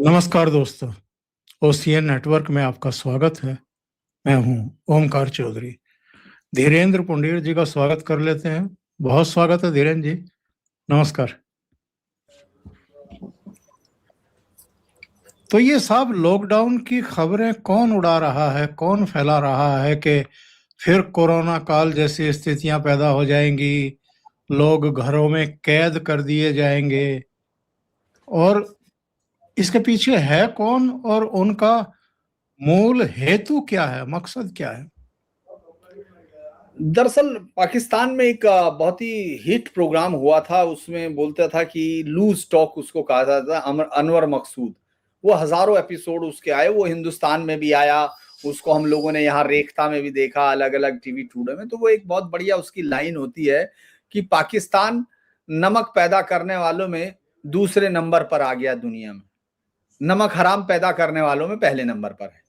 नमस्कार दोस्तों, OCN network में आपका स्वागत है। मैं हूं ओमकार चौधरी। धीरेन्द्र पुंडीर जी का स्वागत कर लेते हैं। बहुत स्वागत है धीरेन्द्र जी, नमस्कार। तो ये सब लॉकडाउन की खबरें कौन उड़ा रहा है, कौन फैला रहा है कि फिर कोरोना काल जैसी स्थितियां पैदा हो जाएंगी, लोग घरों में कैद कर दिए जाएंगे, और इसके पीछे है कौन और उनका मूल हेतु क्या है, मकसद क्या है? दरअसल पाकिस्तान में एक बहुत ही हिट प्रोग्राम हुआ था। उसमें बोलता था कि लूज टॉक उसको कहा जाता था। अनवर मकसूद, वो हजारों एपिसोड उसके आए, वो हिंदुस्तान में भी आया। उसको हम लोगों ने यहाँ रेखता में भी देखा, अलग अलग टीवी टूडे में। तो वो एक बहुत बढ़िया उसकी लाइन होती है कि पाकिस्तान नमक पैदा करने वालों में दूसरे नंबर पर आ गया दुनिया में, नमक हराम पैदा करने वालों में पहले नंबर पर है।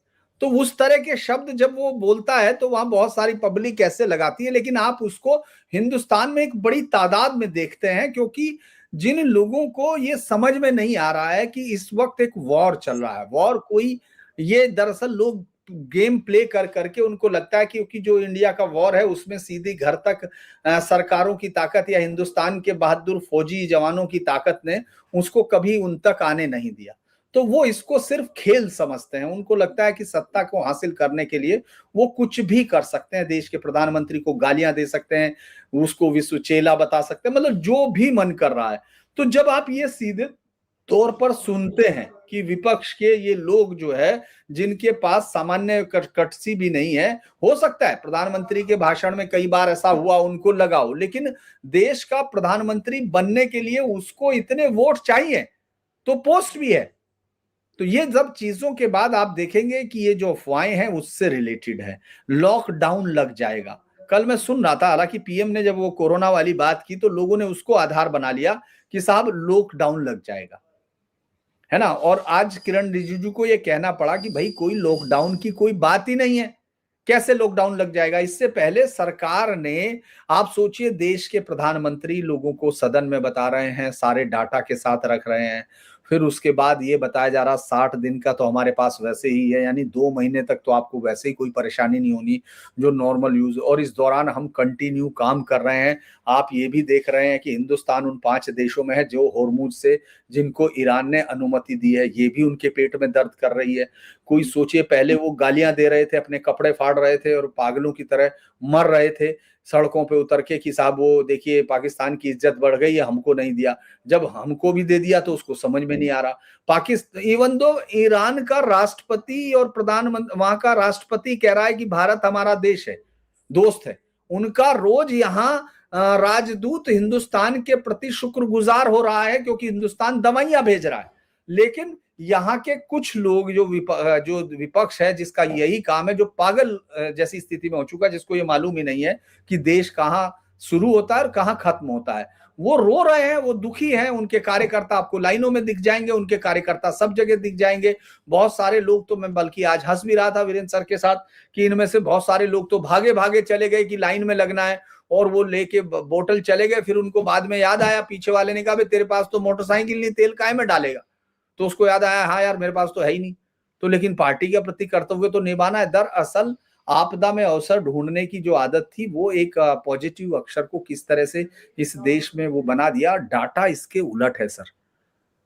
तो उस तरह के शब्द जब वो बोलता है तो वहां बहुत सारी पब्लिक ऐसे लगाती है, लेकिन आप उसको हिंदुस्तान में एक बड़ी तादाद में देखते हैं, क्योंकि जिन लोगों को ये समझ में नहीं आ रहा है कि इस वक्त एक वॉर चल रहा है, वॉर कोई, ये दरअसल लोग गेम प्ले कर करके उनको लगता है क्योंकि जो इंडिया का वॉर है उसमें सीधी घर तक सरकारों की ताकत या हिंदुस्तान के बहादुर फौजी जवानों की ताकत ने उसको कभी उन तक आने नहीं दिया। तो वो इसको सिर्फ खेल समझते हैं। उनको लगता है कि सत्ता को हासिल करने के लिए वो कुछ भी कर सकते हैं, देश के प्रधानमंत्री को गालियां दे सकते हैं, उसको विश्व चेला बता सकते हैं, मतलब जो भी मन कर रहा है। तो जब आप ये सीधे तौर पर सुनते हैं कि विपक्ष के ये लोग जो है, जिनके पास सामान्य कटसी भी नहीं है, हो सकता है प्रधानमंत्री के भाषण में कई बार ऐसा हुआ उनको लगाओ, लेकिन देश का प्रधानमंत्री बनने के लिए उसको इतने वोट चाहिए, तो पोस्ट भी है। तो ये सब चीजों के बाद आप देखेंगे कि ये जो अफवाहें हैं उससे रिलेटेड है। लॉकडाउन लग जाएगा। कल मैं सुन रहा था, हालांकि पीएम ने जब वो कोरोना वाली बात की तो लोगों ने उसको आधार बना लिया कि साहब लॉकडाउन लग जाएगा, है ना। और आज किरण रिजिजू को ये कहना पड़ा कि भाई कोई लॉकडाउन की कोई बात ही नहीं है, कैसे लॉकडाउन लग जाएगा। इससे पहले सरकार ने, आप सोचिए, देश के प्रधानमंत्री लोगों को सदन में बता रहे हैं, सारे डाटा के साथ रख रहे हैं, फिर उसके बाद ये बताया जा रहा 60 दिन का तो हमारे पास वैसे ही है, यानी 2 महीने तक तो आपको वैसे ही कोई परेशानी नहीं होनी, जो नॉर्मल यूज। और इस दौरान हम कंटिन्यू काम कर रहे हैं। आप ये भी देख रहे हैं कि हिंदुस्तान उन 5 देशों में है जो होर्मुज से, जिनको ईरान ने अनुमति दी है, ये भी उनके पेट में दर्द कर रही है। कोई सोचिए, पहले वो गालियां दे रहे थे, अपने कपड़े फाड़ रहे थे और पागलों की तरह मर रहे थे सड़कों पे उतर के कि साहब वो देखिए पाकिस्तान की इज्जत बढ़ गई है, हमको नहीं दिया। जब हमको भी दे दिया तो उसको समझ में नहीं आ रहा। पाकिस्तान, इवन दो ईरान का राष्ट्रपति और प्रधानमंत्री, वहां का राष्ट्रपति कह रहा है कि भारत हमारा देश है, दोस्त है, उनका रोज यहाँ राजदूत हिंदुस्तान के प्रति शुक्रगुजार हो रहा है क्योंकि हिंदुस्तान दवाइयां भेज रहा है। लेकिन यहाँ के कुछ लोग जो विपक्ष है, जिसका यही काम है, जो पागल जैसी स्थिति में हो चुका है, जिसको ये मालूम ही नहीं है कि देश कहाँ शुरू होता है और कहाँ खत्म होता है, वो रो रहे हैं, वो दुखी हैं। उनके कार्यकर्ता आपको लाइनों में दिख जाएंगे, उनके कार्यकर्ता सब जगह दिख जाएंगे। बहुत सारे लोग तो, मैं बल्कि आज हंस भी रहा था वीरेंद्र सर के साथ कि इनमें से बहुत सारे लोग तो भागे भागे चले गए कि लाइन में लगना है, और वो लेके बोतल चले गए। फिर उनको बाद में याद आया, पीछे वाले ने कहा तेरे पास तो मोटरसाइकिल नहीं, तेल काहे में डालेगा। तो उसको याद आया, हाँ यार मेरे पास तो है ही नहीं। तो लेकिन पार्टी के प्रति कर्तव्य तो निभाना है। दरअसल आपदा में अवसर ढूंढने की जो आदत थी, वो एक पॉजिटिव अक्षर को किस तरह से इस देश में वो बना दिया। डाटा इसके उलट है सर।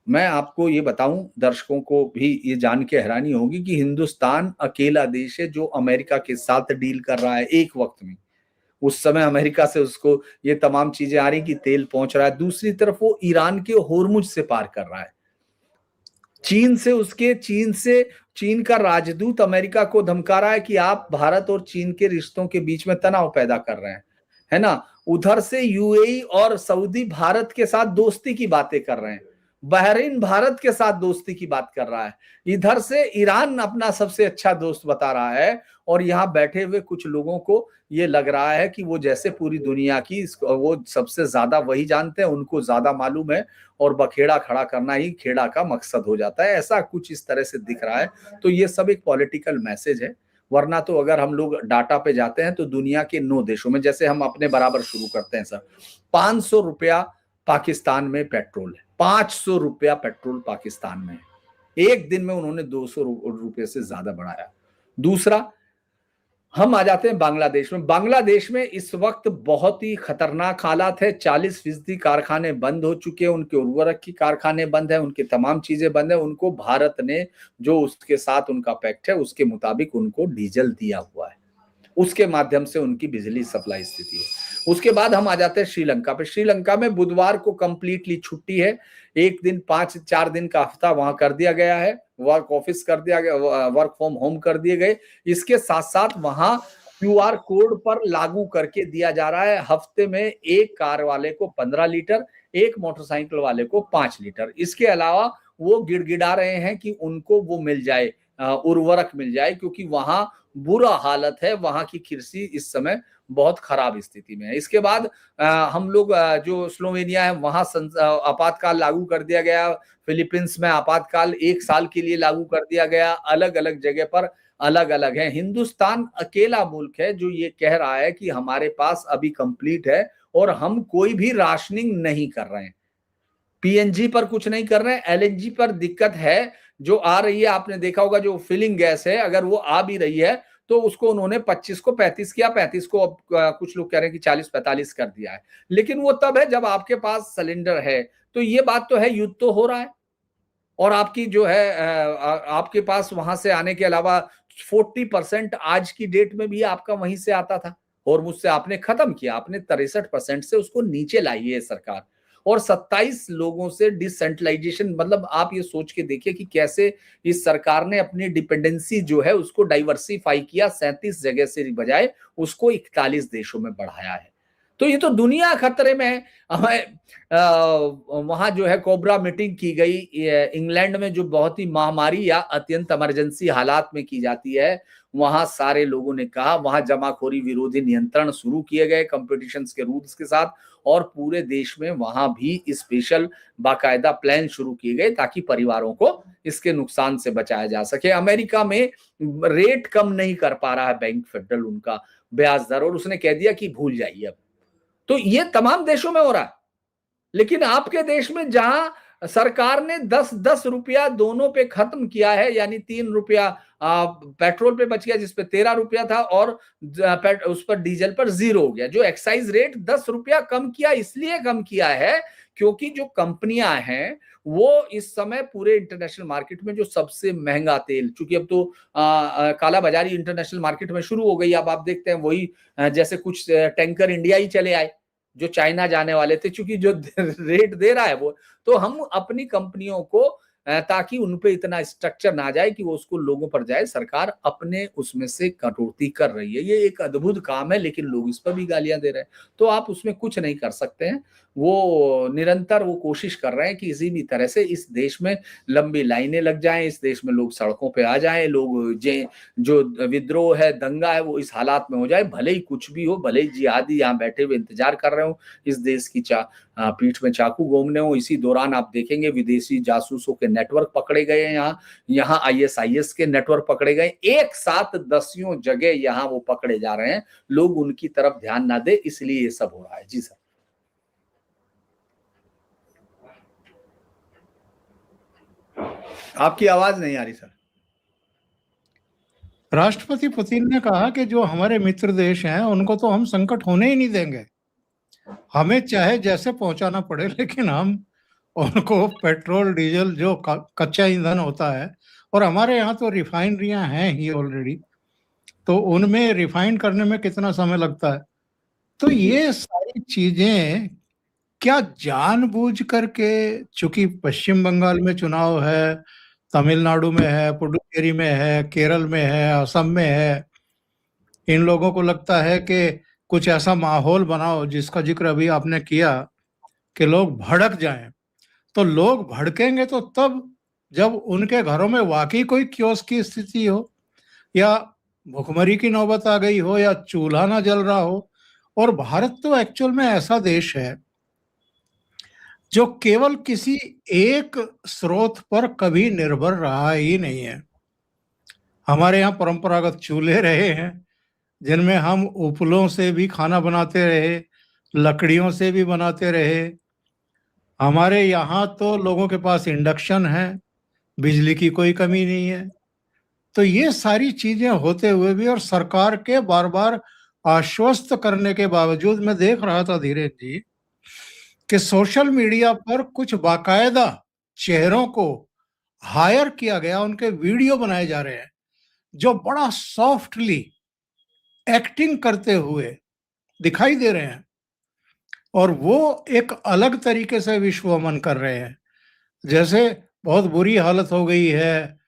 मैं आपको ये बताऊं, दर्शकों को भी ये जान के हैरानी होगी कि हिंदुस्तान अकेला देश है जो अमेरिका के साथ डील कर रहा है एक वक्त में। उस समय अमेरिका से उसको ये तमाम चीजें आ रही कि तेल पहुंच रहा है, दूसरी तरफ वो ईरान के होर्मुज से पार कर रहा है। चीन का राजदूत अमेरिका को धमका रहा है कि आप भारत और चीन के रिश्तों के बीच में तनाव पैदा कर रहे हैं, है ना। उधर से यूएई और सऊदी भारत के साथ दोस्ती की बातें कर रहे हैं, बहरीन भारत के साथ दोस्ती की बात कर रहा है, इधर से ईरान अपना सबसे अच्छा दोस्त बता रहा है। और यहाँ बैठे हुए कुछ लोगों को ये लग रहा है कि वो जैसे पूरी दुनिया की वो सबसे ज्यादा वही जानते हैं, उनको ज्यादा मालूम है, और बखेड़ा खड़ा करना ही खेड़ा का मकसद हो जाता है। ऐसा कुछ इस तरह से दिख रहा है। तो ये सब एक पॉलिटिकल मैसेज है। वरना तो अगर हम लोग डाटा पे जाते हैं तो दुनिया के 9 देशों में, जैसे हम अपने बराबर शुरू करते हैं सर, 500 रुपया पाकिस्तान में पेट्रोल है, 500 रुपया पेट्रोल पाकिस्तान में है। एक दिन में उन्होंने 200 रुपए से ज्यादा बढ़ाया। दूसरा, हम आ जाते हैं बांग्लादेश में। बांग्लादेश में इस वक्त बहुत ही खतरनाक हालात है। 40% कारखाने बंद हो चुके हैं, उनके उर्वरक की कारखाने बंद है, उनकी तमाम चीजें बंद है। उनको भारत ने जो उसके साथ उनका पैक्ट है उसके मुताबिक उनको डीजल दिया हुआ है, उसके माध्यम से उनकी बिजली सप्लाई स्थिति है। उसके बाद हम आ जाते हैं श्रीलंका पे। श्रीलंका में बुधवार को कंप्लीटली छुट्टी है, एक दिन 4 दिन का हफ्ता वहां कर दिया गया है, वर्क ऑफिस कर दिया गया, वर्क फ्रॉम होम कर दिए गए। इसके साथ साथ वहां क्यूआर कोड पर लागू करके दिया जा रहा है, हफ्ते में एक कार वाले को 15 लीटर, एक मोटरसाइकिल वाले को 5 लीटर। इसके अलावा वो गिड़गिड़ा रहे हैं कि उनको वो मिल जाए, उर्वरक मिल जाए, क्योंकि वहां बुरा हालत है, वहां की कृषि इस समय बहुत खराब स्थिति में है। इसके बाद हम लोग जो स्लोवेनिया है वहां आपातकाल लागू कर दिया गया। फिलीपींस में आपातकाल 1 साल के लिए लागू कर दिया गया। अलग अलग जगह पर अलग अलग है। हिंदुस्तान अकेला मुल्क है जो ये कह रहा है कि हमारे पास अभी कंप्लीट है और हम कोई भी राशनिंग नहीं कर रहे हैं। पीएनजी पर कुछ नहीं कर रहे हैं। एलएनजी पर दिक्कत है, जो आ रही है, आपने देखा होगा जो फिलिंग गैस है, अगर वो आ भी रही है तो उसको उन्होंने 25 को 35 किया, 35 को अब कुछ लोग कह रहे हैं कि 40-45 कर दिया है। लेकिन वो तब है जब आपके पास सिलेंडर है। तो ये बात तो है, युद्ध तो हो रहा है और आपकी जो है आपके पास वहां से आने के अलावा 40% आज की डेट में भी आपका वहीं से आता था और मुझसे आपने खत्म किया, आपने 63% से उसको नीचे लाई है सरकार। और 27 लोगों से डिसेंट्रलाइजेशन, मतलब आप ये सोच के देखिए कि कैसे इस सरकार ने अपनी डिपेंडेंसी जो है उसको डाइवर्सिफाई किया। 37 जगह से बजाय उसको 41 देशों में बढ़ाया है। तो ये तो दुनिया खतरे में है। हमें वहां जो है कोबरा मीटिंग की गई इंग्लैंड में, जो बहुत ही महामारी या अत्यंत इमरजेंसी हालात में की जाती है। वहां सारे लोगों ने कहा, वहां जमाखोरी विरोधी नियंत्रण शुरू किए गए कंपटीशन के रूल्स के साथ, और पूरे देश में वहां भी स्पेशल बाकायदा प्लान शुरू किए गए ताकि परिवारों को इसके नुकसान से बचाया जा सके। अमेरिका में रेट कम नहीं कर पा रहा है बैंक फेडरल उनका ब्याज दर, और उसने कह दिया कि भूल जाइए अब। तो ये तमाम देशों में हो रहा है। लेकिन आपके देश में जहां सरकार ने 10-10 रुपया दोनों पे खत्म किया है, यानी 3 रुपया पेट्रोल पे बच गया जिसपे 13 रुपया था, और उस पर डीजल पर 0 हो गया। जो एक्साइज रेट 10 रुपया कम किया, इसलिए कम किया है क्योंकि जो कंपनियां हैं वो इस समय पूरे इंटरनेशनल मार्केट में जो सबसे महंगा तेल, चूंकि अब तो कालाबाजारी इंटरनेशनल मार्केट में शुरू हो गई। अब आप देखते हैं वही जैसे कुछ टैंकर इंडिया ही चले आए जो चाइना जाने वाले थे, चूंकि जो रेट दे रहा है वो, तो हम अपनी कंपनियों को ताकि उन पे इतना स्ट्रक्चर ना जाए कि वो उसको लोगों पर जाए, सरकार अपने उसमें से कटौती कर रही है। ये एक अद्भुत काम है, लेकिन लोग इस पर भी गालियां दे रहे हैं, तो आप उसमें कुछ नहीं कर सकते हैं। वो निरंतर वो कोशिश कर रहे हैं कि किसी भी तरह से इस देश में लंबी लाइनें लग जाएं, इस देश में लोग सड़कों पे आ जाएं, लोग जो विद्रोह है, दंगा है, वो इस हालात में हो जाए, भले ही कुछ भी हो, भले ही जिहादी यहाँ बैठे हुए इंतजार कर रहे हो, इस देश की पीठ में चाकू घूमने हो। इसी दौरान आप देखेंगे विदेशी जासूसों के नेटवर्क पकड़े गए हैं, यहाँ आईएसआईएस के नेटवर्क पकड़े गए, एक साथ 10 जगह यहाँ वो पकड़े जा रहे हैं। लोग उनकी तरफ ध्यान ना दे, इसलिए ये सब हो रहा है। जी सर। आपकी आवाज नहीं आ रही सर। राष्ट्रपति पुतिन ने कहा कि जो हमारे मित्र देश हैं उनको तो हम संकट होने ही नहीं देंगे, हमें चाहे जैसे पहुंचाना पड़े, लेकिन हम उनको पेट्रोल डीजल जो कच्चा ईंधन होता है, और हमारे यहाँ तो रिफाइनरियां हैं ही ऑलरेडी, तो उनमें रिफाइन करने में कितना समय लगता है। तो ये सारी चीजें क्या जानबूझ करके, चूंकि पश्चिम बंगाल में चुनाव है, तमिलनाडु में है, पुडुचेरी में है, केरल में है, असम में है, इन लोगों को लगता है कि कुछ ऐसा माहौल बनाओ जिसका जिक्र अभी आपने किया कि लोग भड़क जाएं। तो लोग भड़केंगे तो तब जब उनके घरों में वाकई कोई कियोस्क की स्थिति हो, या भुखमरी की नौबत आ गई हो, या चूल्हा ना जल रहा हो। और भारत तो एक्चुअल में ऐसा देश है जो केवल किसी एक स्रोत पर कभी निर्भर रहा ही नहीं है। हमारे यहाँ परंपरागत चूल्हे रहे हैं जिनमें हम उपलों से भी खाना बनाते रहे, लकड़ियों से भी बनाते रहे। हमारे यहाँ तो लोगों के पास इंडक्शन है, बिजली की कोई कमी नहीं है। तो ये सारी चीजें होते हुए भी और सरकार के बार बार आश्वस्त करने के बावजूद मैं देख रहा था धीरेन्द्र जी कि सोशल मीडिया पर कुछ बाकायदा चेहरों को हायर किया गया, उनके वीडियो बनाए जा रहे हैं जो बड़ा सॉफ्टली एक्टिंग करते हुए दिखाई दे रहे हैं और वो एक अलग तरीके से विश्वमन कर रहे हैं, जैसे बहुत बुरी हालत हो गई है।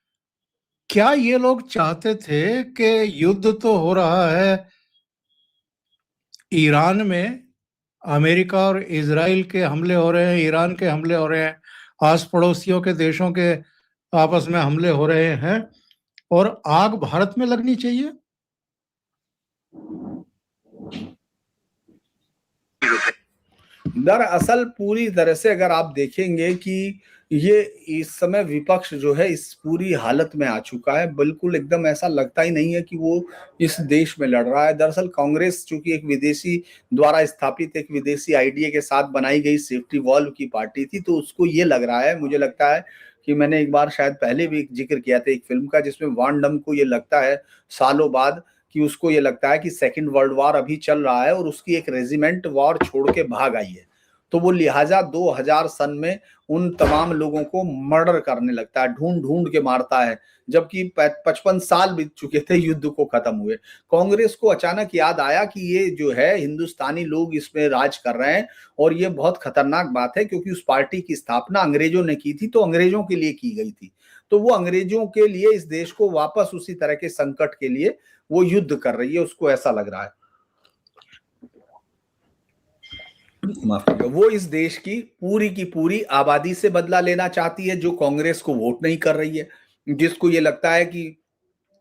क्या ये लोग चाहते थे कि युद्ध तो हो रहा है ईरान में, अमेरिका और इजराइल के हमले हो रहे हैं, ईरान के हमले हो रहे हैं, आस पड़ोसियों के देशों के आपस में हमले हो रहे हैं और आग भारत में लगनी चाहिए? दरअसल पूरी तरह से अगर आप देखेंगे कि ये इस समय विपक्ष जो है इस पूरी हालत में आ चुका है, बिल्कुल एकदम ऐसा लगता ही नहीं है कि वो इस देश में लड़ रहा है। दरअसल कांग्रेस चूंकि एक विदेशी द्वारा स्थापित एक विदेशी आइडिया के साथ बनाई गई सेफ्टी वॉल्व की पार्टी थी, तो उसको ये लग रहा है, मुझे लगता है कि मैंने एक बार शायद पहले भी जिक्र किया था एक फिल्म का जिसमें वान डम को ये लगता है सालों बाद कि उसको ये लगता है कि सेकेंड वर्ल्ड वॉर अभी चल रहा है और उसकी एक रेजिमेंट वॉर छोड़ के भाग आई है, तो वो लिहाजा 2000 सन में उन तमाम लोगों को मर्डर करने लगता है, ढूंढ ढूंढ के मारता है, जबकि 55 साल बीत चुके थे युद्ध को खत्म हुए। कांग्रेस को अचानक याद आया कि ये जो है हिंदुस्तानी लोग इसमें राज कर रहे हैं और ये बहुत खतरनाक बात है, क्योंकि उस पार्टी की स्थापना अंग्रेजों ने की थी, तो अंग्रेजों के लिए की गई थी, तो वो अंग्रेजों के लिए इस देश को वापस उसी तरह के संकट के लिए वो युद्ध कर रही है, उसको ऐसा लग रहा है। वो इस देश की पूरी आबादी से बदला लेना चाहती है जो कांग्रेस को वोट नहीं कर रही है, जिसको ये लगता है कि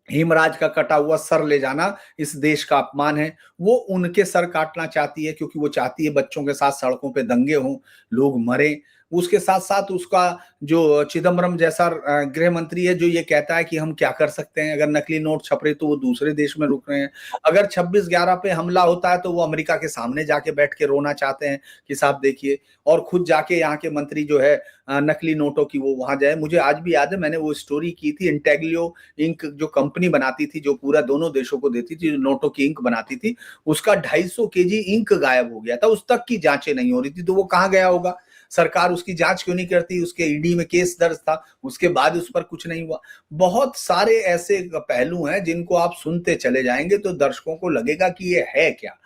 हिमराज का कटा हुआ सर ले जाना इस देश का अपमान है। वो उनके सर काटना चाहती है क्योंकि वो चाहती है बच्चों के साथ सड़कों पे दंगे हों, लोग मरें। उसके साथ साथ उसका जो चिदम्बरम जैसा गृह मंत्री है जो ये कहता है कि हम क्या कर सकते हैं, अगर नकली नोट छप रहे तो वो दूसरे देश में रुक रहे हैं, अगर 26/11 पे हमला होता है तो वो अमेरिका के सामने जाके बैठ के रोना चाहते हैं कि साहब देखिए, और खुद जाके यहाँ के मंत्री जो है नकली नोटों की वो वहां जाए। मुझे आज भी याद है, मैंने वो स्टोरी की थी, इंटेग्लियो इंक जो कंपनी बनाती थी जो पूरा दोनों देशों को देती थी, जो नोटों की इंक बनाती थी, उसका 250 केजी इंक गायब हो गया था, उस तक की जांचें नहीं हो रही थी, तो वो कहाँ गया होगा? सरकार उसकी जांच क्यों नहीं करती? उसके ईडी में केस दर्ज था, उसके बाद उस पर कुछ नहीं हुआ। बहुत सारे ऐसे पहलू हैं जिनको आप सुनते चले जाएंगे तो दर्शकों को लगेगा कि ये है क्या।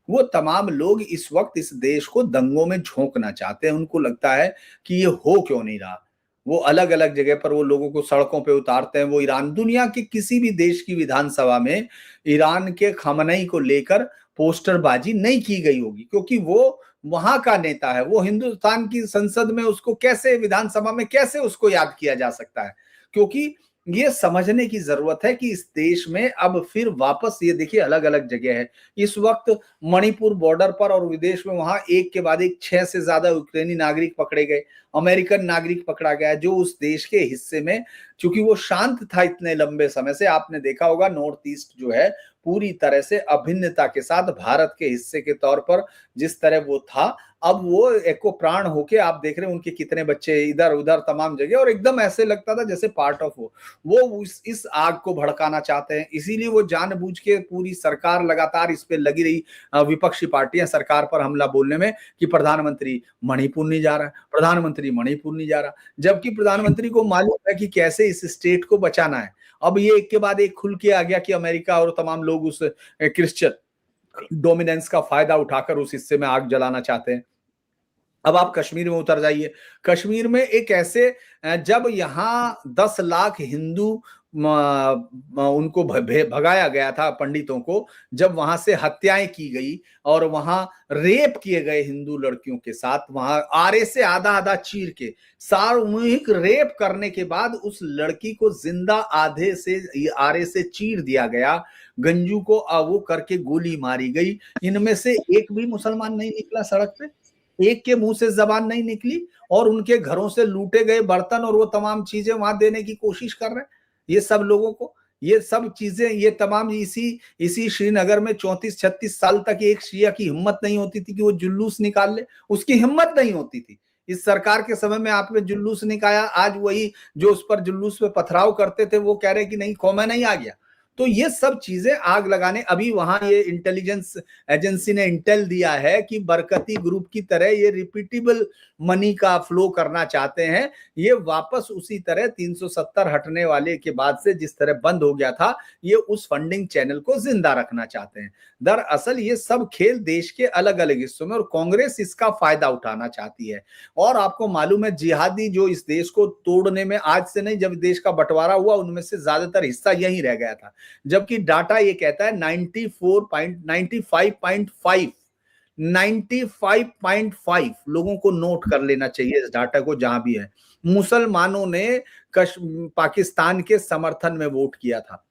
वो तमाम लोग इस वक्त इस देश को दंगों में झोंकना चाहते हैं, उनको लगता है कि ये हो क्यों नहीं रहा। वो अलग अलग जगह पर वो लोगों को सड़कों पे उतारते हैं। वो ईरान, दुनिया के किसी भी देश की विधानसभा में ईरान के खamenei को लेकर पोस्टरबाजी नहीं की गई होगी, क्योंकि वो वहां का नेता है। वो हिंदुस्तान की संसद में उसको कैसे, विधानसभा में कैसे उसको याद किया जा सकता है? क्योंकि ये समझने की जरूरत है कि इस देश में अब फिर वापस, ये देखिए अलग अलग जगह है इस वक्त, मणिपुर बॉर्डर पर और विदेश में, वहां एक के बाद एक 6 से ज्यादा यूक्रेनी नागरिक पकड़े गए, अमेरिकन नागरिक पकड़ा गया, जो उस देश के हिस्से में, चूंकि वो शांत था इतने लंबे समय से, आपने देखा होगा नॉर्थ ईस्ट जो है पूरी तरह से अभिन्नता के साथ भारत के हिस्से के तौर पर जिस तरह वो था, अब वो एको प्राण होके आप देख रहे हैं उनके कितने बच्चे इधर उधर तमाम जगह, और एकदम ऐसे लगता था जैसे पार्ट ऑफ वो इस आग को भड़काना चाहते हैं। इसीलिए वो जानबूझ के, पूरी सरकार लगातार इस पे लगी रही, विपक्षी पार्टियां सरकार पर हमला बोलने में कि प्रधानमंत्री मणिपुर नहीं जा रहा, प्रधानमंत्री मणिपुर नहीं जा रहा, जबकि प्रधानमंत्री को मालूम है कि कैसे इस स्टेट को बचाना है। अब ये एक के बाद एक खुल के आ गया कि अमेरिका और तमाम लोग उस क्रिश्चियन डोमिनेंस का फायदा उठाकर उस हिस्से में आग जलाना चाहते हैं। अब आप कश्मीर में उतर जाइए, कश्मीर में एक ऐसे, जब यहाँ 10 लाख हिंदू उनको भगाया गया था, पंडितों को, जब वहां से हत्याएं की गई और वहां रेप किए गए हिंदू लड़कियों के साथ, वहां आरे से आधा आधा चीर के सामूहिक रेप करने के बाद उस लड़की को जिंदा आधे से आरे से चीर दिया गया, गंजू को वो करके गोली मारी गई, इनमें से एक भी मुसलमान नहीं निकला सड़क पे, एक के मुंह से जबान नहीं निकली, और उनके घरों से लूटे गए बर्तन और वो तमाम चीजें वहां देने की कोशिश कर रहे हैं ये सब लोगों को। ये सब चीजें, ये तमाम इसी श्रीनगर में 34-36 साल तक एक शिया की हिम्मत नहीं होती थी कि वो जुलूस निकाल ले, उसकी हिम्मत नहीं होती थी। इस सरकार के समय में आपने जुलूस निकाला, आज वही जो उस पर जुलूस पे पथराव करते थे वो कह रहे कि नहीं खौमेनी आ गया। तो ये सब चीजें आग लगाने, अभी वहां ये इंटेलिजेंस एजेंसी ने इंटेल दिया है कि बरकती ग्रुप की तरह ये रिपीटेबल मनी का फ्लो करना चाहते हैं, ये वापस उसी तरह 370 हटने वाले के बाद से जिस तरह बंद हो गया था, ये उस फंडिंग चैनल को जिंदा रखना चाहते हैं। दरअसल ये सब खेल देश के अलग अलग हिस्सों में, और कांग्रेस इसका फायदा उठाना चाहती है। और आपको मालूम है जिहादी जो इस देश को तोड़ने में, आज से नहीं, जब देश का बंटवारा हुआ उनमें से ज्यादातर हिस्सा यहीं रह गया था, जबकि डाटा ये कहता है 95.5 लोगों को नोट कर लेना चाहिए इस डाटा को, जहां भी है। मुसलमानों ने पाकिस्तान के समर्थन में वोट किया था,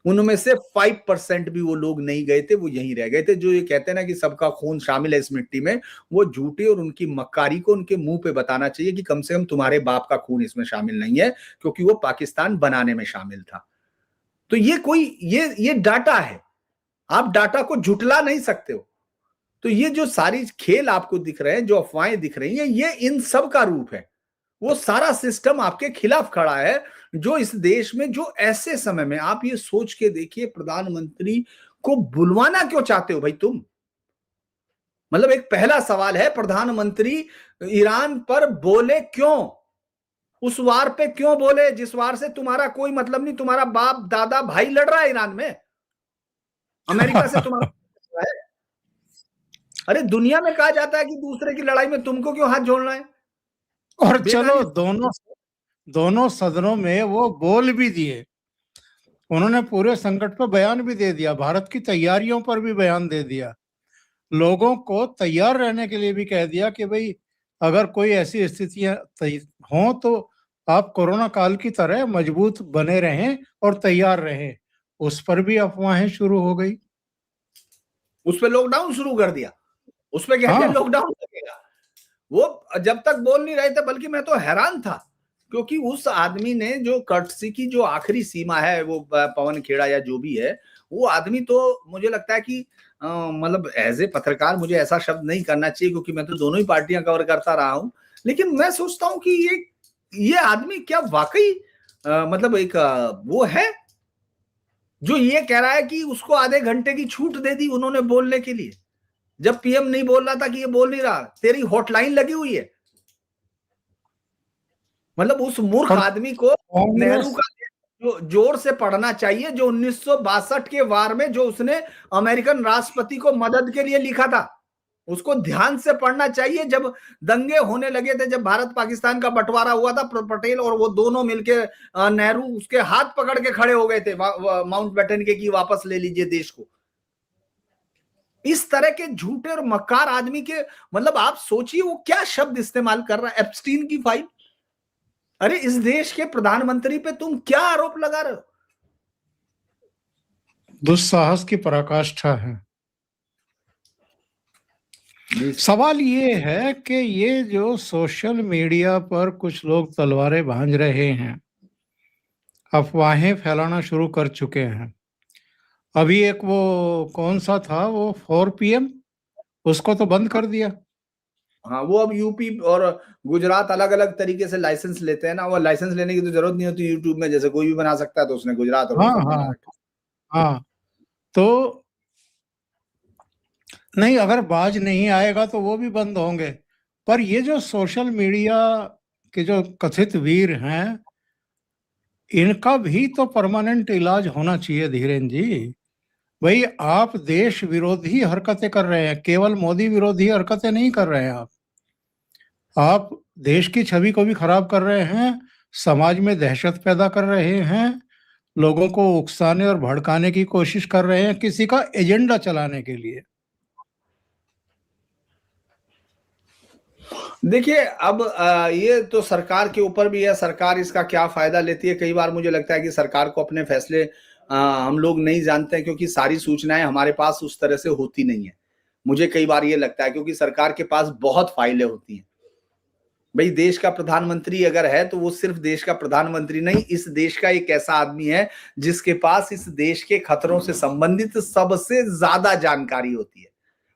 उनमें से 5% भी वो लोग नहीं गए थे, वो यहीं रह गए थे। जो ये कहते हैं ना कि सबका खून शामिल है इस मिट्टी में, वो झूठे, और उनकी मक्कारी को उनके मुंह पे बताना चाहिए कि कम से कम तुम्हारे बाप का खून इसमें शामिल नहीं है, क्योंकि वो पाकिस्तान बनाने में शामिल था। तो ये डाटा है, आप डाटा को झुटला नहीं सकते हो। तो ये जो सारी खेल आपको दिख रहे हैं, जो अफवाहें दिख रही हैं, ये इन सब का रूप है। वो सारा सिस्टम आपके खिलाफ खड़ा है, जो इस देश में, जो ऐसे समय में, आप ये सोच के देखिए, प्रधानमंत्री को बुलवाना क्यों चाहते हो भाई तुम? मतलब एक पहला सवाल है, प्रधानमंत्री ईरान पर बोले क्यों? उस वार पे क्यों बोले जिस वार से तुम्हारा कोई मतलब नहीं, तुम्हारा बाप दादा भाई लड़ रहा है ईरान में, अमेरिका से तुम्हारा है। अरे दुनिया में कहा जाता है कि दूसरे की लड़ाई में तुमको क्यों हाथ जोड़ना है? और चलो दोनों सदनों में वो बोल भी दिए, उन्होंने पूरे संकट पर बयान भी दे दिया, भारत की तैयारियों पर भी बयान दे दिया, लोगों को तैयार रहने के लिए भी कह दिया कि भाई अगर कोई ऐसी स्थितियां हों तो आप कोरोना काल की तरह मजबूत बने रहें और तैयार रहें। उस पर भी अफवाहें शुरू हो गई, उस पर लॉकडाउन शुरू कर दिया, उस पर कहते हैं हाँ। लॉकडाउन लगेगा। वो जब तक बोल नहीं रहे थे, बल्कि मैं तो हैरान था, क्योंकि उस आदमी ने जो कर्टसी की जो आखिरी सीमा है, वो पवन खेड़ा या जो भी है, वो आदमी तो मुझे लगता है कि मतलब एज ए पत्रकार मुझे ऐसा शब्द नहीं करना चाहिए, क्योंकि मैं तो दोनों ही पार्टियां कवर करता रहा हूं, लेकिन मैं सोचता हूं कि ये आदमी क्या वाकई मतलब एक वो है जो ये कह रहा है कि उसको आधे घंटे की छूट दे दी उन्होंने बोलने के लिए, जब पीएम नहीं बोल रहा था कि ये बोल नहीं रहा, तेरी हॉटलाइन लगी हुई है। मतलब उस मूर्ख आदमी को नेहरू का जो जोर से पढ़ना चाहिए, जो 1962 के वार में जो उसने अमेरिकन राष्ट्रपति को मदद के लिए लिखा था, उसको ध्यान से पढ़ना चाहिए। जब दंगे होने लगे थे, जब भारत पाकिस्तान का बंटवारा हुआ था, पटेल और वो दोनों मिलके, नेहरू उसके हाथ पकड़ के खड़े हो गए थे माउंटबेटन के कि वापस ले लीजिए देश को। इस तरह के झूठे और मक्कार आदमी के, मतलब आप सोचिए वो क्या शब्द इस्तेमाल कर रहा है, एप्स्टीन की फाइल। अरे इस देश के प्रधानमंत्री पे तुम क्या आरोप लगा रहे हो? दुस्साहस की पराकाष्ठा है। सवाल ये है कि ये जो सोशल मीडिया पर कुछ लोग तलवारें भांज रहे हैं, अफवाहें फैलाना शुरू कर चुके हैं। अभी एक वो कौन सा था, वो 4 PM, उसको तो बंद कर दिया। हाँ, वो अब यूपी और गुजरात अलग अलग तरीके से लाइसेंस लेते हैं ना, वो लाइसेंस लेने की तो जरूरत नहीं होती, यूट्यूब में जैसे कोई भी बना सकता है, तो उसने गुजरात और हाँ हाँ हाँ, तो नहीं, अगर बाज नहीं आएगा तो वो भी बंद होंगे। पर ये जो सोशल मीडिया के जो कथित वीर हैं, इनका भी तो परमानेंट इलाज होना चाहिए धीरेन्द्र जी। भाई आप देश विरोधी हरकतें कर रहे हैं, केवल मोदी विरोधी हरकतें नहीं कर रहे हैं आप देश की छवि को भी खराब कर रहे हैं, समाज में दहशत पैदा कर रहे हैं, लोगों को उकसाने और भड़काने की कोशिश कर रहे हैं किसी का एजेंडा चलाने के लिए। देखिए अब ये तो सरकार के ऊपर भी है, सरकार इसका क्या फायदा लेती है। कई बार मुझे लगता है कि सरकार को अपने फैसले हम लोग नहीं जानते हैं, क्योंकि सारी सूचनाएं हमारे पास उस तरह से होती नहीं है। मुझे कई बार ये लगता है, क्योंकि सरकार के पास बहुत फाइलें होती हैं। भाई देश का प्रधानमंत्री अगर है तो वो सिर्फ देश का प्रधानमंत्री नहीं, इस देश का एक ऐसा आदमी है जिसके पास इस देश के खतरों से संबंधित सबसे ज्यादा जानकारी होती है,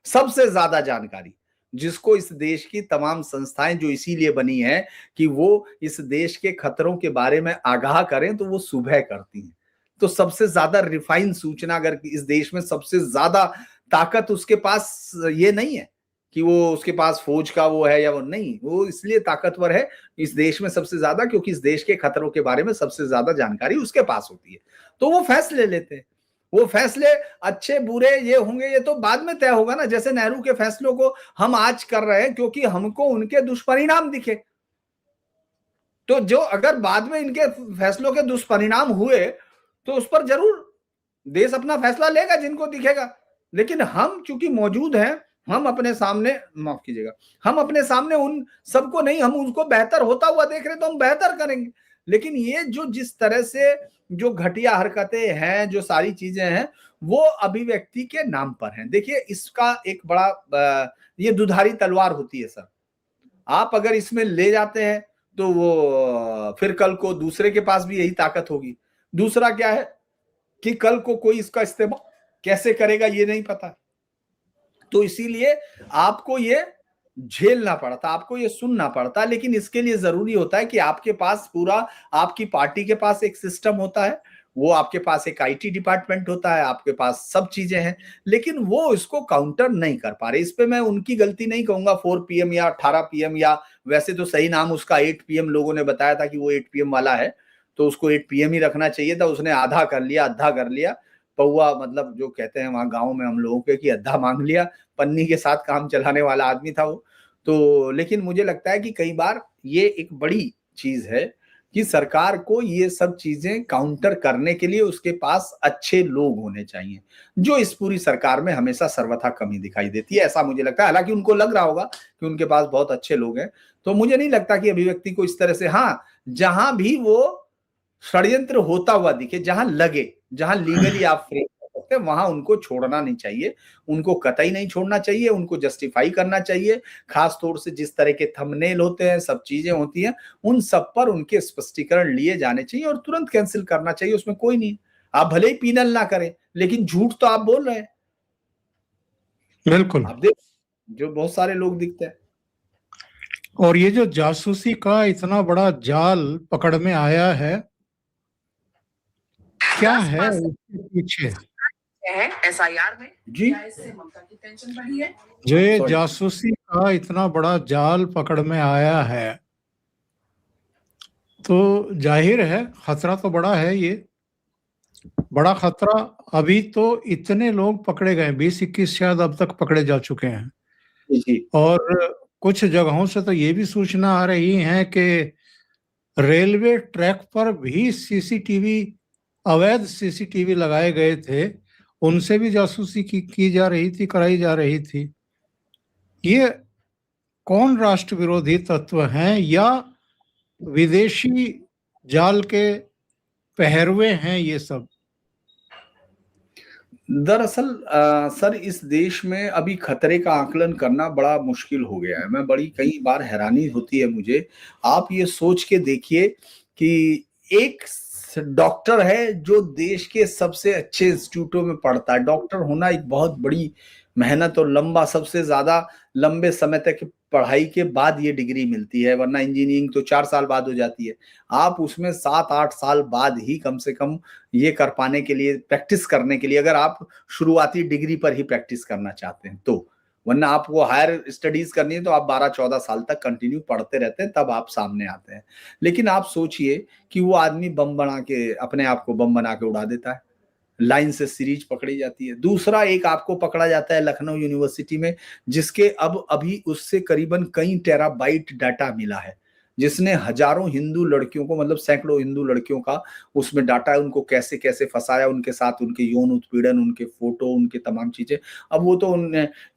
सबसे ज्यादा जानकारी। जिसको इस देश की तमाम संस्थाएं जो इसीलिए बनी है कि वो इस देश के खतरों के बारे में आगाह करें, तो वो सुबह करती हैं। तो सबसे ज्यादा रिफाइन सूचना अगर इस देश में सबसे ज्यादा ताकत उसके पास ये नहीं है कि वो उसके पास फौज का वो है या वो नहीं, वो इसलिए ताकतवर है इस देश में सबसे ज्यादा क्योंकि इस देश के खतरों के बारे में सबसे ज्यादा जानकारी उसके पास होती है। तो वो फैसले लेते हैं। वो फैसले अच्छे बुरे ये होंगे, ये तो बाद में तय होगा ना। जैसे नेहरू के फैसलों को हम आज कर रहे हैं क्योंकि हमको उनके दुष्परिणाम दिखे। तो जो अगर बाद में इनके फैसलों के दुष्परिणाम हुए तो उस पर जरूर देश अपना फैसला लेगा जिनको दिखेगा। लेकिन हम चूंकि मौजूद हैं, हम अपने सामने, माफ कीजिएगा, हम अपने सामने उन सबको नहीं, हम उनको बेहतर होता हुआ देख रहे तो हम बेहतर करेंगे। लेकिन ये जो जिस तरह से जो घटिया हरकतें हैं, जो सारी चीजें हैं, वो अभिव्यक्ति के नाम पर हैं। देखिए इसका एक बड़ा ये दुधारी तलवार होती है सर। आप अगर इसमें ले जाते हैं तो वो फिर कल को दूसरे के पास भी यही ताकत होगी। दूसरा क्या है कि कल को कोई इसका इस्तेमाल कैसे करेगा ये नहीं पता। तो इसीलिए आपको ये झेलना पड़ता, आपको ये सुनना पड़ता। लेकिन इसके लिए जरूरी होता है कि आपके पास पूरा, आपकी पार्टी के पास एक सिस्टम होता है, वो आपके पास एक आईटी डिपार्टमेंट होता है, आपके पास सब चीजें हैं, लेकिन वो इसको काउंटर नहीं कर पा रहे। इस पे मैं उनकी गलती नहीं कहूंगा 4 PM या 18 PM, या वैसे तो सही नाम उसका 8 PM लोगों ने बताया था कि वो 8 PM वाला है, तो उसको 8 PM ही रखना चाहिए था। उसने आधा कर लिया, अद्धा कर लिया, पौआ, मतलब जो कहते हैं वहां गाँव में हम लोगों के कि अद्धा मांग लिया, पन्नी के साथ काम चलाने वाला आदमी था वो। तो लेकिन मुझे लगता है कि कई बार ये एक बड़ी चीज है कि सरकार को ये सब चीजें काउंटर करने के लिए उसके पास अच्छे लोग होने चाहिए, जो इस पूरी सरकार में हमेशा सर्वथा कमी दिखाई देती है, ऐसा मुझे लगता है। हालांकि उनको लग रहा होगा कि उनके पास बहुत अच्छे लोग हैं, तो मुझे नहीं लगता कि अभिव्यक्ति को इस तरह से, हाँ, जहां भी वो षड्यंत्र होता हुआ दिखे, जहां लगे, जहां लीगली आप फ्रेम कर सकते हैं, वहां उनको छोड़ना नहीं चाहिए। उनको कतई नहीं छोड़ना चाहिए, उनको जस्टिफाई करना चाहिए। खास तौर से जिस तरह के थंबनेल होते हैं, सब चीजें होती हैं, उन सब पर उनके स्पष्टीकरण लिए जाने चाहिए और तुरंत कैंसिल करना चाहिए। उसमें कोई नहीं, आप भले ही पीनल ना करें, लेकिन झूठ तो आप बोल रहे हैं। बिल्कुल। आप देख, जो बहुत सारे लोग दिखते हैं। और ये जो जासूसी का इतना बड़ा जाल पकड़ में आया है, क्या है इसके पीछे? है SIR में जी, क्या इससे ममता की टेंशन बढ़ी है? जो ये Sorry. जासूसी का इतना बड़ा जाल पकड़ में आया है, तो जाहिर है खतरा तो बड़ा है। ये बड़ा खतरा। अभी तो इतने लोग पकड़े गए, 20-21 शायद अब तक पकड़े जा चुके हैं। जी, और कुछ जगहों से तो ये भी सूचना आ रही है कि रेलवे ट्रैक पर भी सीसीटीवी, अवैध सीसीटीवी लगाए गए थे, उनसे भी जासूसी की जा रही थी, कराई जा रही थी। ये कौन राष्ट्र विरोधी तत्व हैं या विदेशी जाल के पहरवे हैं ये सब? दरअसल सर इस देश में अभी खतरे का आकलन करना बड़ा मुश्किल हो गया है। मैं बड़ी कई बार हैरानी होती है मुझे। आप ये सोच के देखिए कि एक डॉक्टर है जो देश के सबसे अच्छे इंस्टीट्यूटों में पढ़ता है। डॉक्टर होना एक बहुत बड़ी मेहनत और लंबा, सबसे ज्यादा लंबे समय तक पढ़ाई के बाद ये डिग्री मिलती है, वरना इंजीनियरिंग तो 4 साल बाद हो जाती है। आप उसमें 7-8 साल बाद ही कम से कम ये कर पाने के लिए, प्रैक्टिस करने के लिए, अगर आप शुरुआती डिग्री पर ही प्रैक्टिस करना चाहते हैं तो, वरना आपको हायर स्टडीज करनी है तो आप 12-14 साल तक कंटिन्यू पढ़ते रहते हैं, तब आप सामने आते हैं। लेकिन आप सोचिए कि वो आदमी बम बना के, अपने आप को बम बना के उड़ा देता है, लाइन से सीरीज पकड़ी जाती है। दूसरा एक आपको पकड़ा जाता है लखनऊ यूनिवर्सिटी में, जिसके अब अभी उससे करीबन कई टेराबाइट डाटा मिला है, जिसने हजारों हिंदू लड़कियों को, मतलब सैकड़ों हिंदू लड़कियों का उसमें डाटा है, उनको कैसे कैसे फंसाया, उनके साथ उनके यौन उत्पीड़न, उनके फोटो, उनके तमाम चीजें। अब वो तो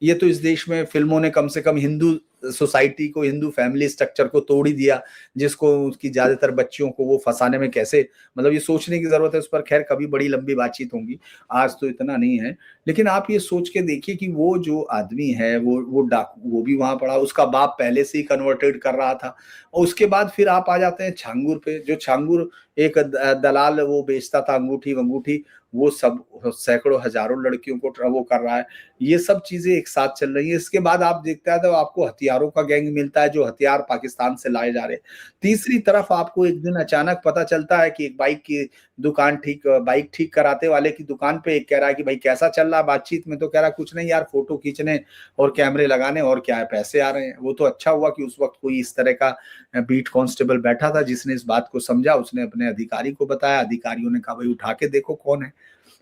ये तो इस देश में फिल्मों ने कम से कम हिंदू सोसाइटी को, हिंदू फैमिली स्ट्रक्चर को तोड़ ही दिया, जिसको उसकी ज्यादातर बच्चियों को वो फंसाने में कैसे, मतलब ये सोचने की जरूरत है। उस पर खैर कभी बड़ी लंबी बातचीत होगी, आज तो इतना नहीं है। लेकिन आप ये सोच के देखिए कि वो जो आदमी है, वो डाकू, वो भी वहां पड़ा, उसका बाप पहले से ही कन्वर्टेड कर रहा था। और उसके बाद फिर आप आ जाते हैं छांगुर पे, जो छांगुर एक दलाल वो बेचता था अंगूठी, वो सब सैकड़ों हजारों लड़कियों को वो कर रहा है। ये सब चीजें एक साथ चल रही है। इसके बाद आप देखते हैं तो आपको हथियारों का गैंग मिलता है, जो हथियार पाकिस्तान से लाए जा रहे हैं। तीसरी तरफ आपको एक दिन अचानक पता चलता है कि एक बाइक ठीक कराते वाले की दुकान पे एक कह रहा है कि भाई कैसा चल रहा है बातचीत में, तो कह रहा है कुछ नहीं यार, फोटो खींचने और कैमरे लगाने, और क्या है, पैसे आ रहे हैं। वो तो अच्छा हुआ कि उस वक्त कोई इस तरह का बीट कांस्टेबल बैठा था जिसने इस बात को समझा, उसने अपने अधिकारी को बताया, अधिकारियों ने कहा भाई उठा के देखो कौन है।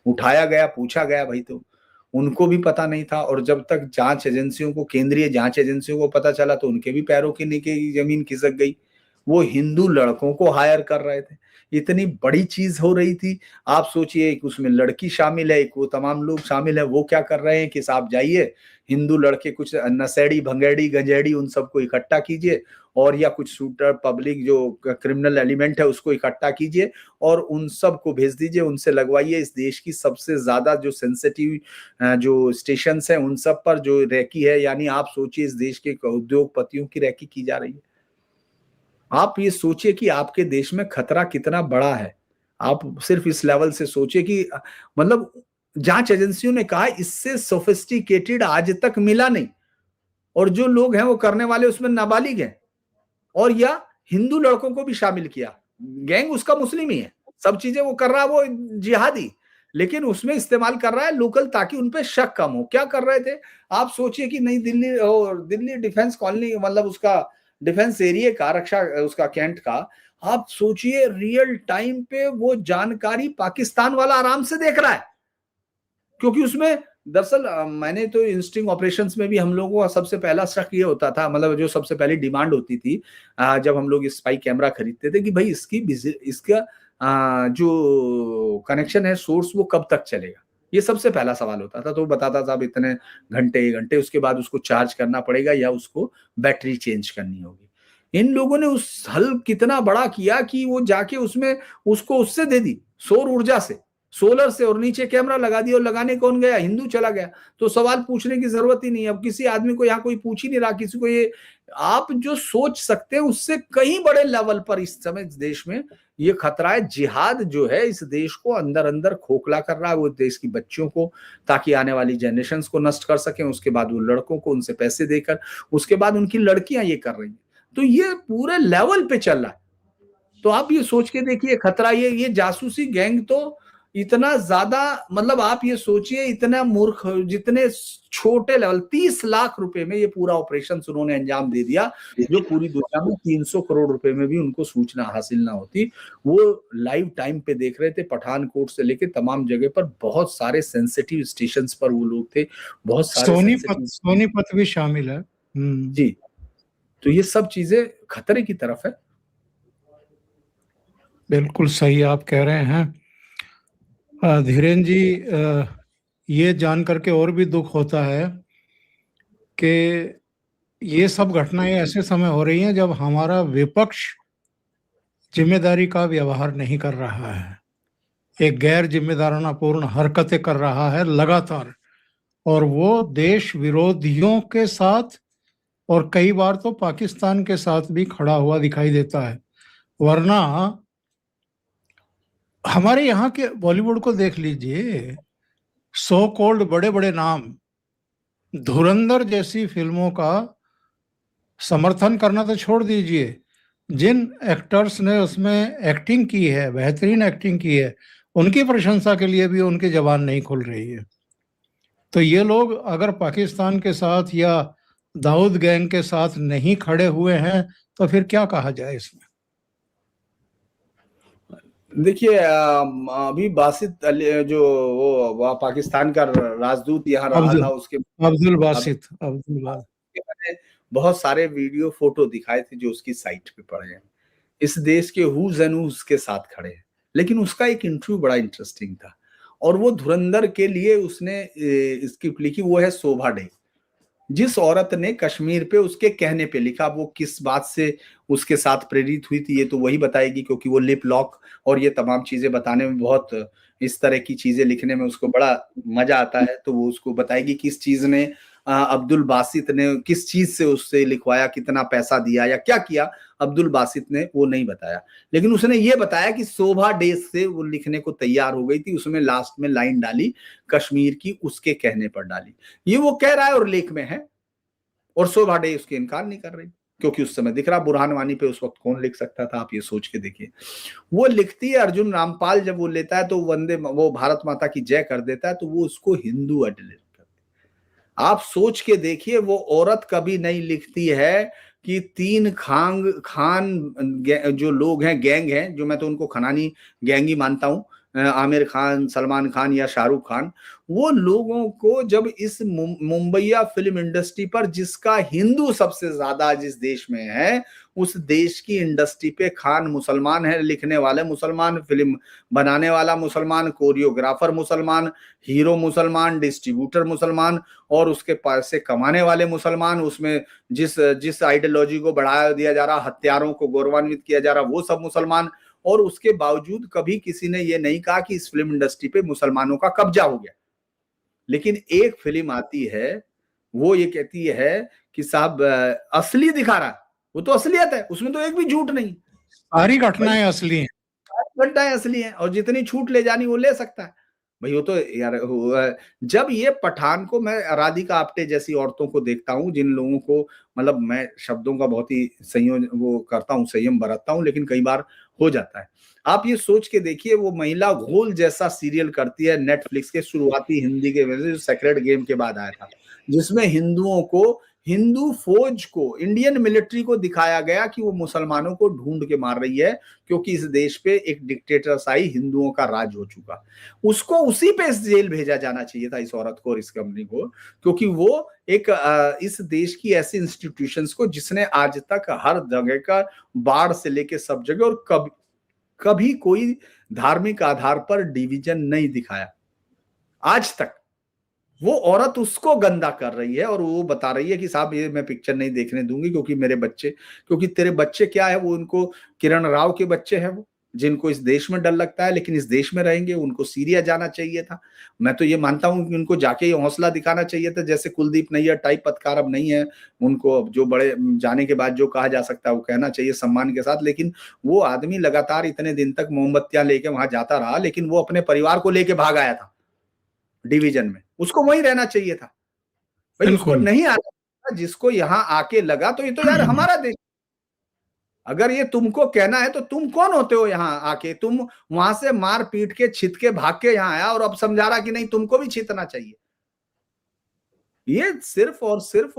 उठाया गया, पूछा गया, भाई तो उनको भी पता नहीं था। और जब तक जांच एजेंसियों को, केंद्रीय जांच एजेंसियों को पता चला तो उनके भी पैरों के नीचे जमीन खिसक गई। वो हिंदू लड़कों को हायर कर रहे थे। इतनी बड़ी चीज हो रही थी। आप सोचिए, एक उसमें लड़की शामिल है, एक वो तमाम लोग शामिल है। वो क्या कर रहे हैं कि साहब जाइए, हिंदू लड़के कुछ नशेड़ी, भंगेड़ी, गंजेड़ी, उन सबको इकट्ठा कीजिए, और या कुछ शूटर, पब्लिक जो क्रिमिनल एलिमेंट है उसको इकट्ठा कीजिए और उन सबको भेज दीजिए, उनसे लगवाइए। इस देश की सबसे ज्यादा जो सेंसिटिव जो स्टेशन है उन सब पर जो रैकी है, यानी आप सोचिए इस देश के उद्योगपतियों की रैकी की जा रही है। आप ये सोचिए कि आपके देश में खतरा कितना बड़ा है। आप सिर्फ इस लेवल से सोचिए कि मतलब जांच एजेंसियों ने कहा इससे सोफिस्टिकेटेड आज तक मिला नहीं, और जो लोग हैं वो करने वाले उसमें नाबालिग हैं, और या हिंदू लड़कों को भी शामिल किया। गैंग उसका मुस्लिम ही है, सब चीजें वो कर रहा है, वो जिहादी, लेकिन उसमें इस्तेमाल कर रहा है लोकल ताकि उनपे शक कम हो। क्या कर रहे थे आप सोचिए कि नई दिल्ली और दिल्ली डिफेंस कॉलोनी, मतलब उसका डिफेंस एरिया का रक्षा, उसका कैंट का, आप सोचिए रियल टाइम पे वो जानकारी पाकिस्तान वाला आराम से देख रहा है। क्योंकि उसमें दरअसल मैंने तो इंस्टिंग ऑपरेशंस में भी हम लोगों का सबसे पहला शक ये होता था, मतलब जो सबसे पहली डिमांड होती थी जब हम लोग स्पाई कैमरा खरीदते थे कि भाई इसका जो कनेक्शन है, सोर्स, वो कब तक चलेगा। ये सबसे पहला सवाल होता था। तो बताता था अब इतने घंटे, उसके बाद उसको चार्ज करना पड़ेगा या उसको बैटरी चेंज करनी होगी। इन लोगों ने उस हल कितना बड़ा किया कि वो जाके उसमें उसको उससे दे दी, सौर ऊर्जा से, सोलर से, और नीचे कैमरा लगा दिया। और लगाने कौन गया? हिंदू चला गया। तो सवाल पूछने की जरूरत ही नहीं। अब किसी आदमी को यहाँ कोई पूछ ही नहीं रहा किसी को। ये आप जो सोच सकते हैं उससे कहीं बड़े लेवल पर इस समय इस देश में ये खतरा है। जिहाद जो है इस देश को अंदर अंदर खोखला कर रहा है, वो देश की बच्चियों को, ताकि आने वाली जनरेशंस को नष्ट कर सकें। उसके बाद वो लड़कों को उनसे पैसे देकर, उसके बाद उनकी लड़कियां ये कर रही हैं। तो ये पूरे लेवल पे चल रहा है। तो आप ये सोच के देखिए खतरा, ये जासूसी गैंग तो इतना ज्यादा, मतलब आप ये सोचिए इतना मूर्ख, जितने छोटे लेवल, 30 लाख रुपए में ये पूरा ऑपरेशन उन्होंने अंजाम दे दिया, जो पूरी दुनिया में 300 करोड़ रुपए में भी उनको सूचना हासिल ना होती। वो लाइव टाइम पे देख रहे थे, पठानकोट से लेके तमाम जगह पर बहुत सारे सेंसिटिव स्टेशन पर वो लोग थे, बहुत सारे सोनीपत भी शामिल है। जी। तो ये सब चीजें खतरे की तरफ है। बिल्कुल सही आप कह रहे हैं धीरेन जी। ये जान करके और भी दुख होता है कि ये सब घटनाएं ऐसे समय हो रही हैं जब हमारा विपक्ष जिम्मेदारी का व्यवहार नहीं कर रहा है, एक गैर जिम्मेदाराना पूर्ण हरकतें कर रहा है लगातार, और वो देश विरोधियों के साथ और कई बार तो पाकिस्तान के साथ भी खड़ा हुआ दिखाई देता है। वरना हमारे यहाँ के बॉलीवुड को देख लीजिए, सो कॉल्ड बड़े बड़े नाम धुरंधर जैसी फिल्मों का समर्थन करना तो छोड़ दीजिए, जिन एक्टर्स ने उसमें एक्टिंग की है, बेहतरीन एक्टिंग की है, उनकी प्रशंसा के लिए भी उनकी जबान नहीं खुल रही है। तो ये लोग अगर पाकिस्तान के साथ या दाऊद गैंग के साथ नहीं खड़े हुए हैं तो फिर क्या कहा जाए इसमें? देखिए अभी बासित अली जो वो पाकिस्तान का राजदूत यहाँ रहा था, उसके अब्दुल बासित मैंने बहुत सारे वीडियो फोटो दिखाए थे जो उसकी साइट पे पड़े हैं। इस देश के हुज एंड हुज के साथ खड़े हैं। लेकिन उसका एक इंटरव्यू बड़ा इंटरेस्टिंग था, और वो धुरंधर के लिए उसने स्क्रिप्ट लिखी, वो है शोभा डे। जिस औरत ने कश्मीर पे उसके कहने पे लिखा, वो किस बात से उसके साथ प्रेरित हुई थी ये तो वही बताएगी, क्योंकि वो लिप लॉक और ये तमाम चीजें बताने में, बहुत इस तरह की चीजें लिखने में उसको बड़ा मजा आता है। तो वो उसको बताएगी किस चीज ने अब्दुल बासित ने किस चीज से उससे लिखवाया, कितना पैसा दिया या क्या किया, अब्दुल बासित ने वो नहीं बताया। लेकिन उसने ये बताया कि शोभा डेज से वो लिखने को तैयार हो गई थी, उसमें लास्ट में लाइन डाली कश्मीर की, उसके कहने पर डाली। ये वो कह रहा है और लेख में है, और शोभा डे उसके इनकार नहीं कर रही, क्योंकि उस समय दिख रहा बुरहान वानी पे उस वक्त कौन लिख सकता था, आप ये सोच के देखिए। वो लिखती है, अर्जुन रामपाल जब वो लेता है तो वो भारत माता की जय कर देता है, तो वो उसको हिंदू एडलिट करती है। आप सोच के देखिए, वो औरत कभी नहीं लिखती है कि 3 खान जो लोग हैं, गैंग हैं, जो मैं तो उनको खनानी गैंग ही मानता हूं, आमिर खान, सलमान खान या शाहरुख खान, वो लोगों को जब इस मुंबईया फिल्म इंडस्ट्री पर, जिसका हिंदू सबसे ज्यादा जिस देश में है, उस देश की इंडस्ट्री पे खान मुसलमान है, लिखने वाले मुसलमान, फिल्म बनाने वाला मुसलमान, कोरियोग्राफर मुसलमान, हीरो मुसलमान, डिस्ट्रीब्यूटर मुसलमान, और उसके पैसे कमाने वाले मुसलमान, उसमें जिस आइडियोलॉजी को बढ़ावा दिया जा रहा, हत्यारों को गौरवान्वित किया जा रहा, वो सब मुसलमान। और उसके बावजूद कभी किसी ने ये नहीं कहा कि इस फिल्म इंडस्ट्री पे मुसलमानों का कब्जा हो गया। लेकिन एक फिल्म आती है, वो ये कहती है कि साहब असली दिखा रहा है, वो तो असलियत है, उसमें तो एक भी झूठ नहीं, सारी घटनाएं असली हैं, घटनाएं असली हैं, और जितनी छूट ले जानी वो ले सकता है भाई। वो तो यार, जब ये पठान को, मैं राधिका आप्टे जैसी औरतों को देखता हूँ, जिन लोगों को, मतलब मैं शब्दों का बहुत ही वो करता हूँ, संयम बरतता हूँ, लेकिन कई बार हो जाता है। आप ये सोच के देखिए, वो महिला घोल जैसा सीरियल करती है नेटफ्लिक्स के शुरुआती हिंदी के वजह से, जो सेक्रेड गेम के बाद आया था, जिसमें हिंदुओं को, हिंदू फौज को, इंडियन मिलिट्री को दिखाया गया कि वो मुसलमानों को ढूंढ के मार रही है, क्योंकि इस देश पे एक डिक्टेटरशाही हिंदुओं का राज हो चुका। उसको उसी पे जेल भेजा जाना चाहिए था, इस औरत को और इस कंपनी को, क्योंकि वो एक इस देश की ऐसी इंस्टीट्यूशंस को, जिसने आज तक हर जगह का, बाढ़ से लेके सब जगह, और कभी कोई धार्मिक आधार पर डिवीजन नहीं दिखाया आज तक, वो औरत उसको गंदा कर रही है। और वो बता रही है कि साहब ये मैं पिक्चर नहीं देखने दूंगी, क्योंकि मेरे बच्चे, क्योंकि तेरे बच्चे क्या है, वो उनको किरण राव के बच्चे हैं, वो जिनको इस देश में डर लगता है, लेकिन इस देश में रहेंगे, उनको सीरिया जाना चाहिए था। मैं तो ये मानता हूं कि उनको जाके ये हौसला दिखाना चाहिए था, जैसे कुलदीप नैयर टाइप पत्रकार अब नहीं है, उनको अब जो बड़े जाने के बाद जो कहा जा सकता है वो कहना चाहिए सम्मान के साथ। लेकिन वो आदमी लगातार इतने दिन तक मोमबत्तियां लेके वहां जाता रहा, लेकिन वो अपने परिवार को लेके भाग आया था डिवीजन में, उसको वहीं रहना चाहिए था भाई, उसको नहीं आना था। जिसको यहाँ आके लगा, तो ये तो यार हमारा देश, अगर ये तुमको कहना है तो तुम कौन होते हो यहाँ आके, तुम वहां से मार पीट के छित के भाग के यहाँ आया, और अब समझा रहा कि नहीं तुमको भी छितना चाहिए। ये सिर्फ और सिर्फ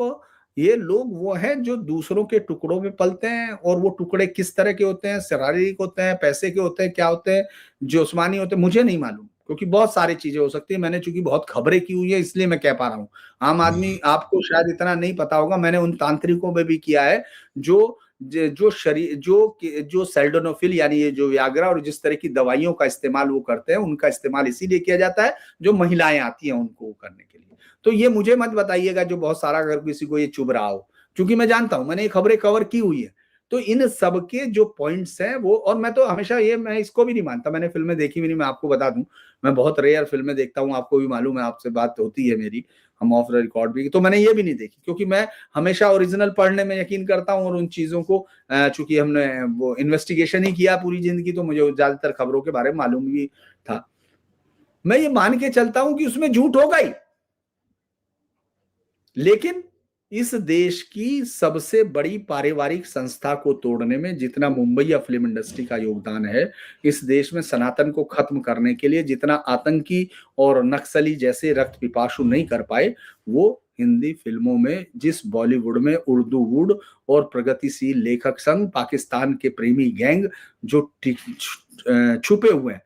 ये लोग वो हैं जो दूसरों के टुकड़ों में पलते हैं, और वो टुकड़े किस तरह के होते हैं, शारीरिक होते हैं, पैसे के होते हैं, क्या होते हैं, जोस्मानी होते हैं, मुझे नहीं मालूम, क्योंकि बहुत सारी चीजें हो सकती है। मैंने चूंकि बहुत खबरें की हुई है, इसलिए मैं कह पा रहा हूँ। आम आदमी, आपको शायद इतना नहीं पता होगा, मैंने उन तांत्रिकों में भी किया है जो शरीर जो सेल्डोनोफिल, यानी ये जो व्याग्रा और जिस तरह की दवाइयों का इस्तेमाल वो करते हैं, उनका इस्तेमाल इसीलिए किया जाता है, जो महिलाएं आती हैं उनको करने के लिए। तो ये मुझे मत बताइएगा जो बहुत सारा, अगर किसी को ये चुभ रहा हो, क्योंकि मैं जानता हूं, मैंने ये खबरें कवर की हुई है। तो इन सब के जो पॉइंट्स हैं वो, और मैं तो हमेशा ये, मैं इसको भी नहीं मानता, मैंने फिल्में देखी भी नहीं, मैं आपको बता दूं, मैं बहुत रेयर फिल्में देखता हूं, आपको भी मालूम है, आपसे बात होती है मेरी, हम ऑफ द रिकॉर्ड भी, तो मैंने ये भी नहीं देखी, क्योंकि मैं हमेशा ओरिजिनल पढ़ने में यकीन करता हूं, और उन चीजों को, चूंकि हमने वो इन्वेस्टिगेशन ही किया पूरी जिंदगी, तो मुझे ज्यादातर खबरों के बारे में मालूम भी था। मैं ये मान के चलता हूं कि उसमें झूठ होगा ही, लेकिन इस देश की सबसे बड़ी पारिवारिक संस्था को तोड़ने में जितना मुंबई या फिल्म इंडस्ट्री का योगदान है, इस देश में सनातन को खत्म करने के लिए जितना आतंकी और नक्सली जैसे रक्त पिपासु नहीं कर पाए, वो हिंदी फिल्मों में, जिस बॉलीवुड में उर्दू वुड और प्रगतिशील लेखक संघ, पाकिस्तान के प्रेमी गैंग जो छुपे हुए हैं,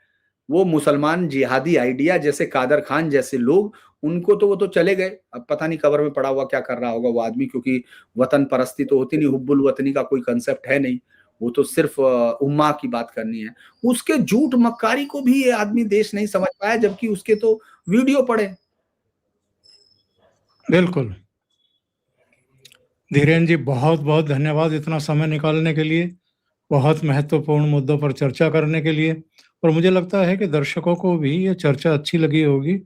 वो मुसलमान जिहादी आइडिया जैसे कादर खान जैसे लोग, उनको तो वो तो चले गए, अब पता नहीं कब्र में पड़ा हुआ क्या कर रहा होगा वो आदमी, क्योंकि वतन परस्ती तो होती नहीं, हुब्बुल वतनी का कोई कंसेप्ट है नहीं, वो तो सिर्फ उम्मा की बात करनी है। उसके झूठ मक्कारी को भी ये आदमी देश नहीं समझ पाया, जबकि उसके तो वीडियो पड़े। बिल्कुल धीरेन जी, बहुत बहुत धन्यवाद इतना समय निकालने के लिए, बहुत महत्वपूर्ण मुद्दों पर चर्चा करने के लिए। और मुझे लगता है कि दर्शकों को भी ये चर्चा अच्छी लगी होगी,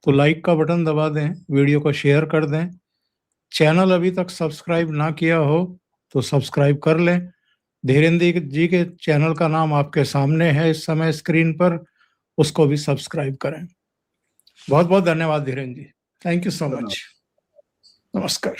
तो लाइक का बटन दबा दें, वीडियो को शेयर कर दें, चैनल अभी तक सब्सक्राइब ना किया हो तो सब्सक्राइब कर लें। धीरेन्द्र जी के चैनल का नाम आपके सामने है इस समय स्क्रीन पर, उसको भी सब्सक्राइब करें। बहुत बहुत धन्यवाद धीरेन्द्र जी, थैंक यू सो मच, नमस्कार।